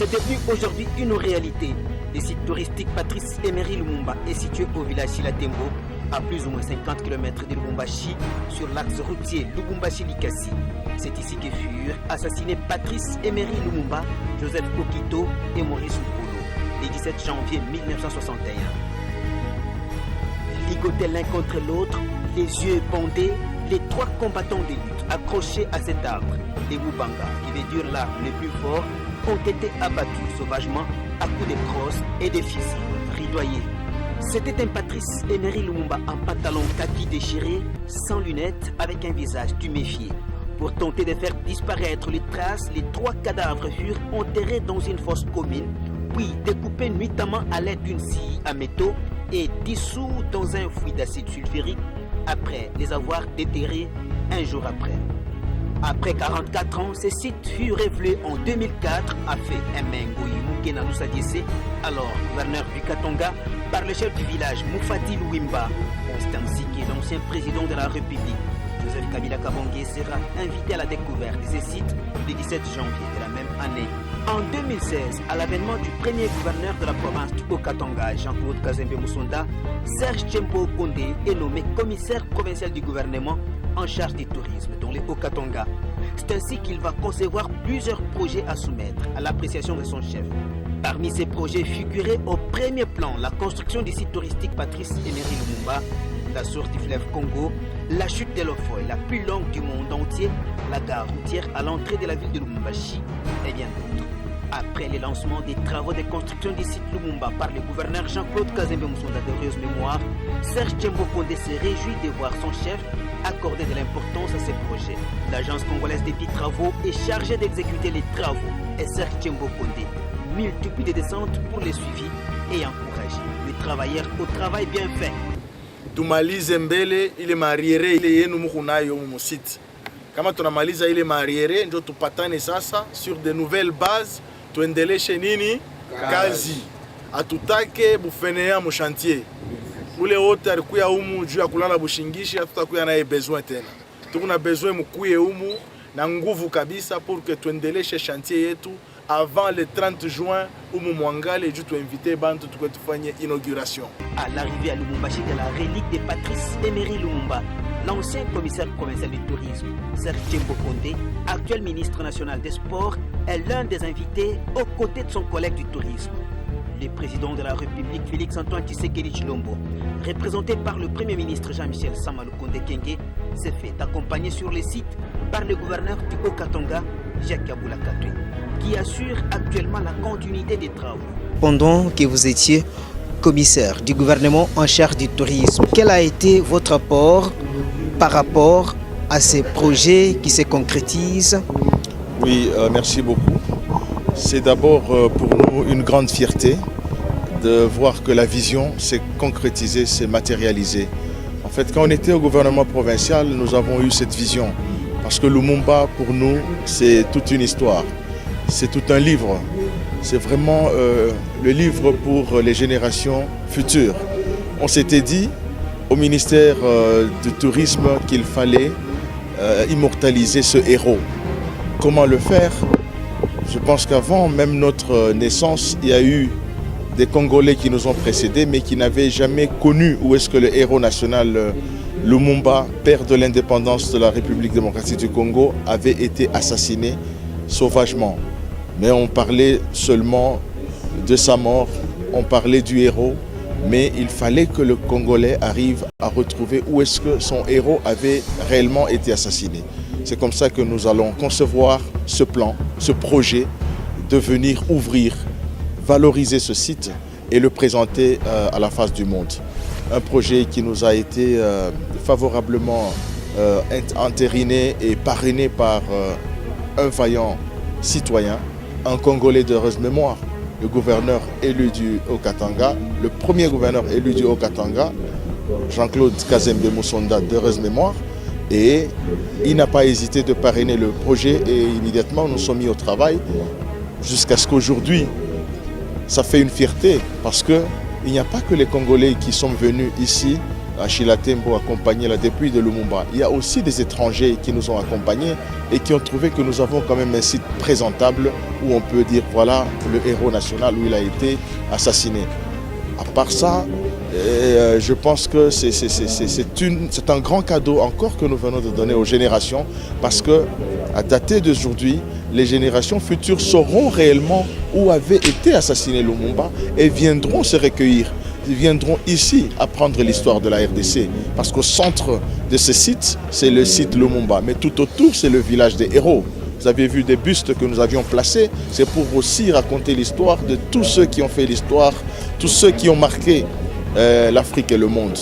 C'est devenu aujourd'hui une réalité. Le site touristique Patrice Emery Lumumba est situé au village Chilatembo, à plus ou moins 50 km de Lubumbashi, sur l'axe routier Lubumbashi-Likasi. C'est ici que furent assassinés Patrice Emery Lumumba, Joseph Okito et Maurice Nkolo, le 17 janvier 1961. Ligotés l'un contre l'autre, les yeux bandés, les trois combattants de lutte accrochés à cet arbre, les Mubanga, qui veut dire l'arbre le plus fort, ont été abattus sauvagement à coups de crosses et de fusils, ridoyés. C'était un Patrice Emery Lumumba en pantalon kaki déchiré, sans lunettes, avec un visage tuméfié. Pour tenter de faire disparaître les traces, les trois cadavres furent enterrés dans une fosse commune, puis découpés nuitamment à l'aide d'une scie à métaux et dissous dans un fouillis d'acide sulfurique après les avoir déterrés un jour après. Après 44 ans, ce site fut révélé en 2004 à fait Emengo Mukena Lusadiese, alors gouverneur du Katanga, par le chef du village Mufati Luimba. C'est ainsi que l'ancien président de la République, Joseph Kabila Kabange, sera invité à la découverte de ce site le 17 janvier de la même année. En 2016, à l'avènement du premier gouverneur de la province du Haut-Katanga, Jean-Claude Kazembe Musonda, Serge Tchembo Kondé est nommé commissaire provincial du gouvernement en charge du tourisme dans les Haut-Katanga. C'est ainsi qu'il va concevoir plusieurs projets à soumettre à l'appréciation de son chef. Parmi ces projets figurait au premier plan la construction du site touristique Patrice Emery Lumumba, la source du fleuve Congo, la chute de l'Ofoy, la plus longue du monde entier, la gare routière à l'entrée de la ville de Lubumbashi et bien d'autres. Après le lancement des travaux de construction du site Lumumba par le gouverneur Jean-Claude Kazembe Musonda d'heureuse mémoire, Serge Tchembo Kondé se réjouit de voir son chef accorder de l'importance à ces projets. L'agence congolaise des petits travaux est chargée d'exécuter les travaux et Serge Tchembo Kondé multiplie des descentes pour les suivis et encourage les travailleurs au travail bien fait. Tumalize mbele ile mariere ile yenu muko nayo mu site. Kama tunamaliza ile mariere ndio tupatane sasa sur de nouvelles bases, tuendeleshe nini kazi. Atutake bufenea mu chantier. Ule wote alikuya humu juu ya kulala bushingishi, hatutakuya naye besoin tena. Tukuna besoin mukuye humu na nguvu kabisa pour que tuendeleshe chantier yetu avant le 30 juin umu mwangale juu tuinvite bantu tukwe tufanye inauguration. À l'arrivée à Lubumbashi de la relique de Patrice Emery Lumumba, l'ancien commissaire provincial du tourisme, Serge Tchembo Kondé, actuel ministre national des sports, est l'un des invités aux côtés de son collègue du tourisme. Le président de la République, Félix-Antoine Tshisekedi Tshilombo, représenté par le premier ministre Jean-Michel Sama Lukonde Kenge, s'est fait accompagner sur les sites par le gouverneur du Haut-Katanga, Jacques Kabula Katwe, qui assure actuellement la continuité des travaux. Pendant que vous étiez commissaire du gouvernement en charge du tourisme, quel a été votre apport par rapport à ces projets qui se concrétisent? Oui, merci beaucoup. C'est d'abord pour nous une grande fierté de voir que la vision s'est concrétisée, s'est matérialisée. En fait, quand on était au gouvernement provincial, nous avons eu cette vision. Parce que Lumumba, pour nous, c'est toute une histoire. C'est tout un livre. C'est vraiment le livre pour les générations futures. On s'était dit au ministère du Tourisme qu'il fallait immortaliser ce héros. Comment le faire? Je pense qu'avant même notre naissance, il y a eu des Congolais qui nous ont précédés, mais qui n'avaient jamais connu où est-ce que le héros national Lumumba, père de l'indépendance de la République démocratique du Congo, avait été assassiné sauvagement. Mais on parlait seulement de sa mort, on parlait du héros, mais il fallait que le Congolais arrive à retrouver où est-ce que son héros avait réellement été assassiné. C'est comme ça que nous allons concevoir ce plan, ce projet, de venir ouvrir, valoriser ce site et le présenter à la face du monde. Un projet qui nous a été favorablement entériné et parrainé par un vaillant citoyen, un Congolais d'heureuse mémoire, le gouverneur élu du Haut-Katanga, le premier gouverneur élu du Haut-Katanga, Jean-Claude Kazembe Musonda d'heureuse mémoire. Et il n'a pas hésité de parrainer le projet et immédiatement nous sommes mis au travail jusqu'à ce qu'aujourd'hui, ça fait une fierté parce qu'il n'y a pas que les Congolais qui sont venus ici Achille Tembo accompagné la dépouille de Lumumba. Il y a aussi des étrangers qui nous ont accompagnés et qui ont trouvé que nous avons quand même un site présentable où on peut dire voilà le héros national où il a été assassiné. À part ça, je pense que c'est un grand cadeau encore que nous venons de donner aux générations parce que à dater d'aujourd'hui, les générations futures sauront réellement où avait été assassiné Lumumba et viendront se recueillir. Ils viendront ici apprendre l'histoire de la RDC parce qu'au centre de ce site, c'est le site Lumumba, mais tout autour, c'est le village des héros. Vous avez vu des bustes que nous avions placés, c'est pour aussi raconter l'histoire de tous ceux qui ont fait l'histoire, tous ceux qui ont marqué l'Afrique et le monde.